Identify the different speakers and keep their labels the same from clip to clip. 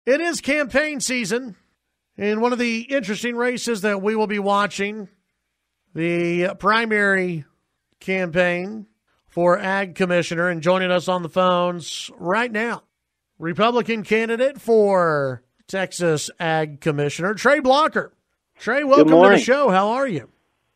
Speaker 1: It is campaign season, and one of the interesting races that we will be watching, the primary campaign for Ag Commissioner, and joining us on the phones right now, Republican candidate for Texas Ag Commissioner, Trey Blocker. Trey, welcome to the show. How are you?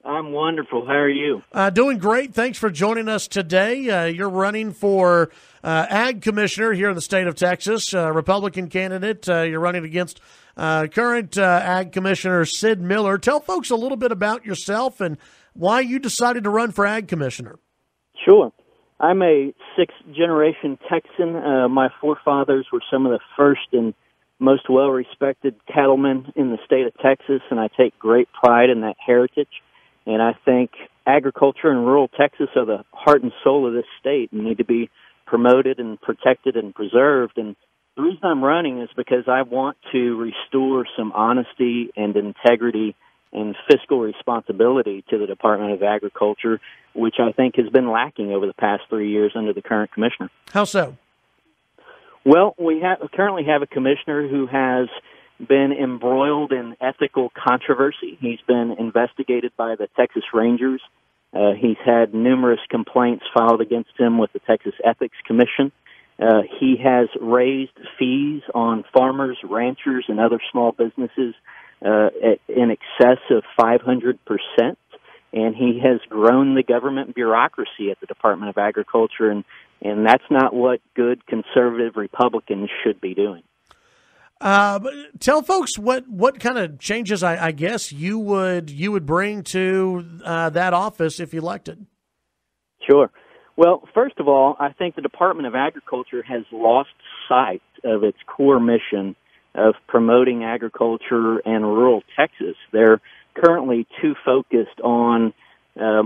Speaker 2: I'm wonderful. How are you?
Speaker 1: Doing great. Thanks for joining us today. You're running for Ag Commissioner here in the state of Texas, Republican candidate. You're running against current Ag Commissioner Sid Miller. Tell folks a little bit about yourself and why you decided to run for Ag Commissioner.
Speaker 2: Sure. I'm a sixth-generation Texan. My forefathers were some of the first and most well-respected cattlemen in the state of Texas, and I take great pride in that heritage. And I think agriculture in rural Texas are the heart and soul of this state and need to be promoted and protected and preserved. And the reason I'm running is because I want to restore some honesty and integrity and fiscal responsibility to the Department of Agriculture, which I think has been lacking over the past 3 years under the current commissioner.
Speaker 1: How so?
Speaker 2: Well, we currently have a commissioner who has been embroiled in ethical controversy. He's been investigated by the Texas Rangers. He's had numerous complaints filed against him with the Texas Ethics Commission. He has raised fees on farmers, ranchers, and other small businesses in excess of 500%. And he has grown the government bureaucracy at the Department of Agriculture, and that's not what good conservative Republicans should be doing.
Speaker 1: Tell folks what kind of changes I guess you would bring to that office if elected.
Speaker 2: Sure. Well, first of all, I think the Department of Agriculture has lost sight of its core mission of promoting agriculture and rural Texas. They're currently too focused on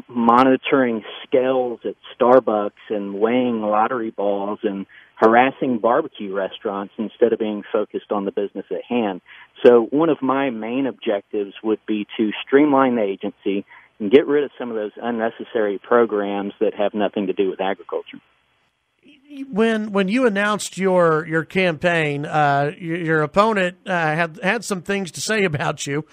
Speaker 2: monitoring scales at Starbucks and weighing lottery balls and harassing barbecue restaurants instead of being focused on the business at hand. So one of my main objectives would be to streamline the agency and get rid of some of those unnecessary programs that have nothing to do with agriculture.
Speaker 1: When you announced your campaign, your opponent had some things to say about you.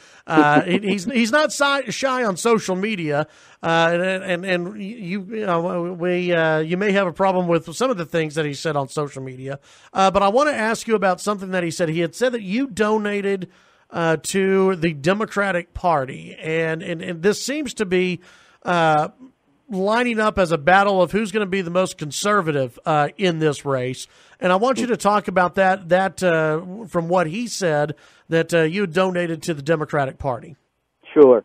Speaker 1: He's not shy on social media, and you may have a problem with some of the things that he said on social media. But I want to ask you about something that he said. He had said that you donated to the Democratic Party, and this seems to be lining up as a battle of who's going to be the most conservative in this race. And I want you to talk about that from what he said, that you donated to the Democratic Party.
Speaker 2: Sure.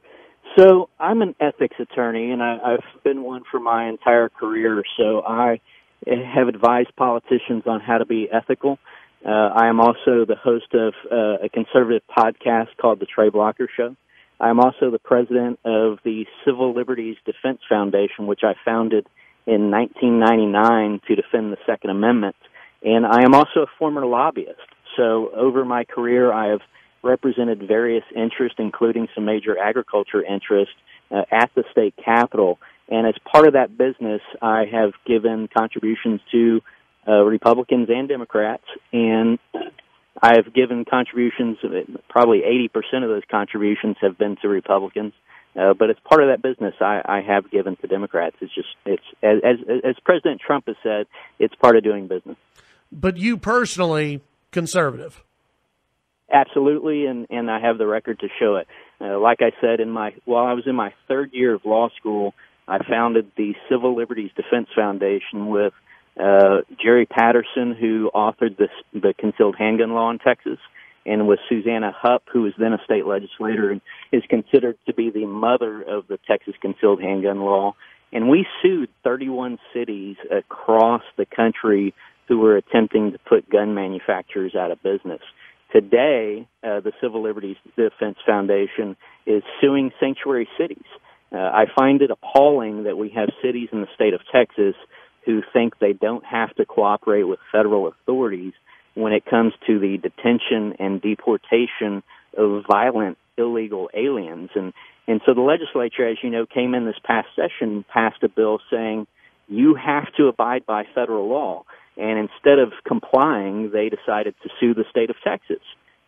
Speaker 2: So I'm an ethics attorney, and I've been one for my entire career. So I have advised politicians on how to be ethical. I am also the host of a conservative podcast called The Trey Blocker Show. I'm also the president of the Civil Liberties Defense Foundation, which I founded in 1999 to defend the Second Amendment. And I am also a former lobbyist. So over my career, I have represented various interests, including some major agriculture interests, at the state capitol. And as part of that business, I have given contributions to Republicans and Democrats, and I've given contributions, probably 80% of those contributions have been to Republicans, but as part of that business, I have given to Democrats. It's as President Trump has said, it's part of doing business.
Speaker 1: But you personally, conservative?
Speaker 2: Absolutely, and I have the record to show it. Like I said, while I was in my third year of law school, I founded the Civil Liberties Defense Foundation with Jerry Patterson, who authored the concealed handgun law in Texas, and with Susanna Hupp, who was then a state legislator and is considered to be the mother of the Texas concealed handgun law. And we sued 31 cities across the country who were attempting to put gun manufacturers out of business. Today, the Civil Liberties Defense Foundation is suing sanctuary cities. I find it appalling that we have cities in the state of Texas who think they don't have to cooperate with federal authorities when it comes to the detention and deportation of violent, illegal aliens. And so the legislature, as you know, came in this past session, passed a bill saying you have to abide by federal law. And instead of complying, they decided to sue the state of Texas.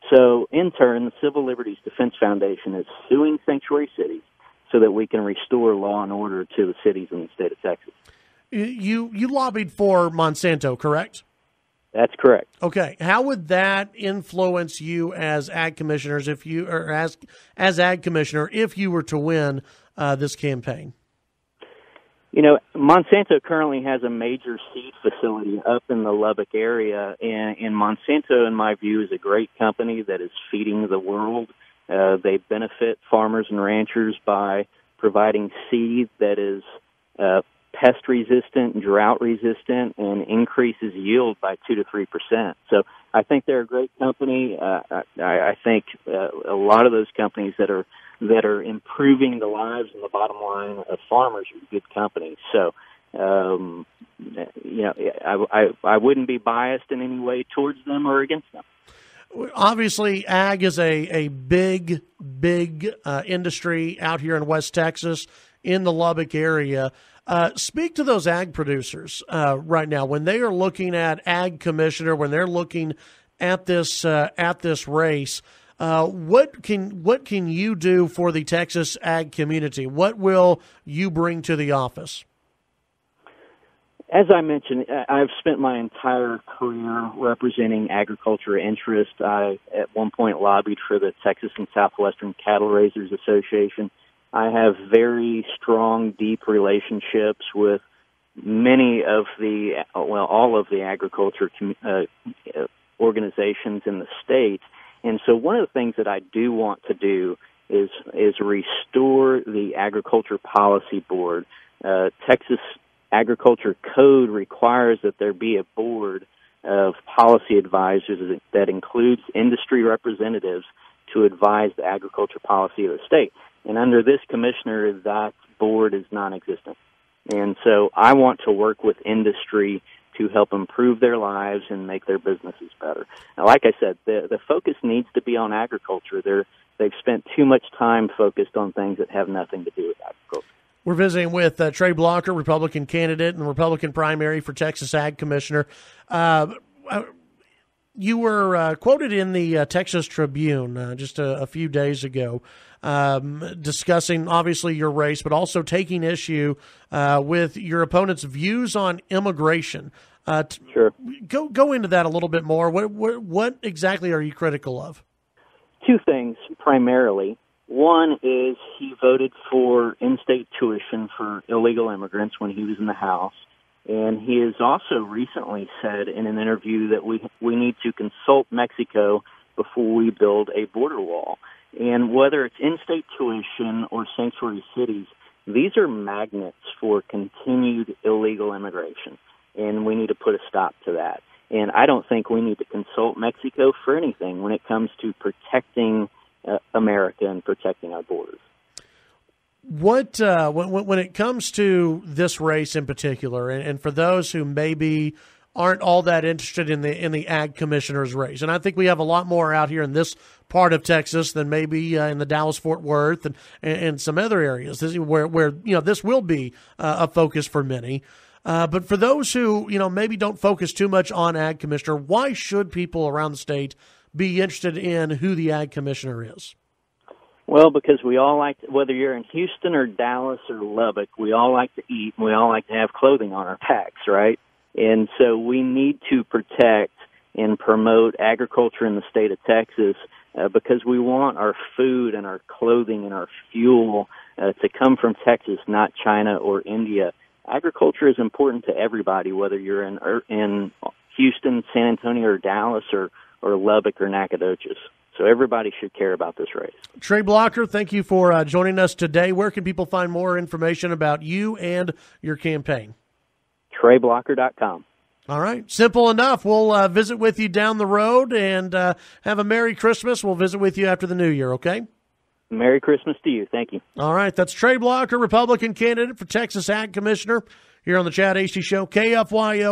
Speaker 2: So, in turn, the Civil Liberties Defense Foundation is suing sanctuary cities so that we can restore law and order to the cities in the state of Texas.
Speaker 1: You lobbied for Monsanto, correct?
Speaker 2: That's correct.
Speaker 1: Okay. How would that influence you as ag commissioners as ag commissioner if you were to win this campaign?
Speaker 2: You know, Monsanto currently has a major seed facility up in the Lubbock area, and Monsanto, in my view, is a great company that is feeding the world. They benefit farmers and ranchers by providing seed that is pest-resistant, drought-resistant, and increases yield by 2 to 3%. So I think they're a great company. I think a lot of those companies that are improving the lives and the bottom line of farmers are good companies. So, you know, I wouldn't be biased in any way towards them or against them.
Speaker 1: Obviously, ag is a big industry out here in West Texas, in the Lubbock area. Speak to those ag producers right now when they are looking at ag commissioner, when they're looking at this race. What can you do for the Texas ag community? What will you bring to the office?
Speaker 2: As I mentioned, I've spent my entire career representing agriculture interests. I, at one point, lobbied for the Texas and Southwestern Cattle Raisers Association. I have very strong, deep relationships with many of all of the agriculture organizations in the state. And so one of the things that I do want to do is restore the Agriculture Policy Board. Texas Agriculture Code requires that there be a board of policy advisors that includes industry representatives to advise the agriculture policy of the state. And under this commissioner, that board is non-existent. And so I want to work with industry to help improve their lives and make their businesses better. Now, like I said, the focus needs to be on agriculture. They've spent too much time focused on things that have nothing to do with agriculture.
Speaker 1: We're visiting with Trey Blocker, Republican candidate in the Republican primary for Texas Ag Commissioner. You were quoted in the Texas Tribune just a few days ago discussing, obviously, your race, but also taking issue with your opponent's views on immigration.
Speaker 2: Sure.
Speaker 1: Go into that a little bit more. What exactly are you critical of?
Speaker 2: Two things, primarily. One is he voted for in-state tuition for illegal immigrants when he was in the House. And he has also recently said in an interview that we need to consult Mexico before we build a border wall. And whether it's in-state tuition or sanctuary cities, these are magnets for continued illegal immigration. And we need to put a stop to that. And I don't think we need to consult Mexico for anything when it comes to protecting America and protecting our borders.
Speaker 1: What when it comes to this race in particular, and for those who maybe aren't all that interested in the ag commissioner's race, and I think we have a lot more out here in this part of Texas than maybe in the Dallas-Fort Worth and some other areas where this will be a focus for many. But for those who maybe don't focus too much on ag commissioner, why should people around the state be interested in who the ag commissioner is?
Speaker 2: Well, because we all like to, whether you're in Houston or Dallas or Lubbock, we all like to eat and we all like to have clothing on our backs, right? And so we need to protect and promote agriculture in the state of Texas because we want our food and our clothing and our fuel to come from Texas, not China or India. Agriculture is important to everybody, whether you're in Houston, San Antonio, or Dallas, or Lubbock or Nacogdoches. So everybody should care about this race.
Speaker 1: Trey Blocker, thank you for joining us today. Where can people find more information about you and your campaign?
Speaker 2: TreyBlocker.com.
Speaker 1: All right. Simple enough. We'll visit with you down the road and have a Merry Christmas. We'll visit with you after the New Year, okay?
Speaker 2: Merry Christmas to you. Thank you.
Speaker 1: All right. That's Trey Blocker, Republican candidate for Texas Ag Commissioner here on the Chad Hasty Show, KFYO.